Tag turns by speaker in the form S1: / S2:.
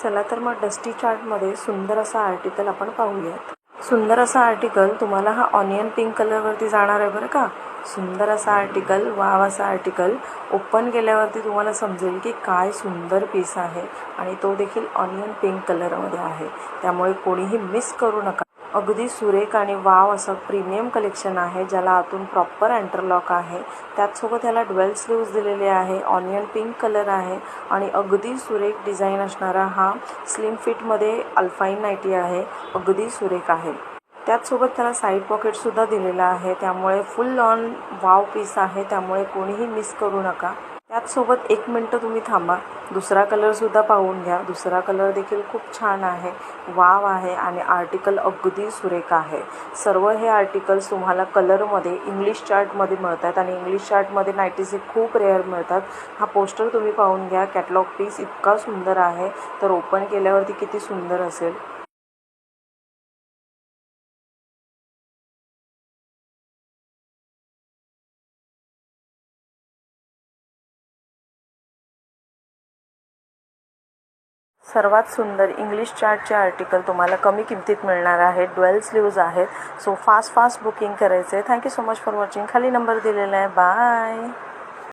S1: चला तर मग डस्टी चार्टमध्ये सुंदर असा आर्टिकल आपण पाहूयात। सुंदर असा आर्टिकल तुम्हाला हा ऑनियन पिंक कलरवरती जाणार आहे बरं का। सुंदर असा आर्टिकल, वाव असा आर्टिकल ओपन केल्यावरती तुम्हाला समजेल की काय सुंदर पीस आहे आणि तो देखील ऑनियन पिंक कलरमध्ये आहे, त्यामुळे कोणीही मिस करू नका। अगदी सुरेख आणि वाव असं प्रीमियम कलेक्शन आहे, ज्याला आतून प्रॉपर इंटरलॉक आहे। त्याचसोबत याला ड्वेल स्लीव्स दिलेले आहे, ऑनियन पिंक कलर आहे आणि अगदी सुरेख डिझाईन असणारा हा स्लिम फिटमध्ये अल्फाईन नाईटी आहे, अगदी सुरेख आहे। त्याचसोबत त्याला साईड पॉकेटसुद्धा दिलेला आहे, त्यामुळे फुल ऑन वाव पीस आहे, त्यामुळे कोणीही मिस करू नका। त्याचसोबत 1 मिनटं तुम्ही थांबा, दुसरा कलरसुद्धा पाहून घ्या। दुसरा कलर देखील खूप छान आहे, वाव आहे आणि आर्टिकल अगदी सुरेख आहे। सर्व हे आर्टिकल्स तुम्हाला कलरमध्ये इंग्लिश चार्टमध्ये मिळतात आणि इंग्लिश चार्टमध्ये नाईटीज खूप रेअर मिळतात। हा पोस्टर तुम्ही पाहून घ्या, कॅटलॉग पीस इतका सुंदर आहे, तर ओपन केल्यावरती किती सुंदर असेल। सर्वात सुंदर इंग्लिश चार्टचे आर्टिकल तुम्हाला कमी किमतीत मिळणार आहे, ड्वेल स्लीव्ज आहेत। सो फास्ट बुकिंग करायचं आहे। Thank you so much for watching. खाली नंबर दिलेला आहे। बाय।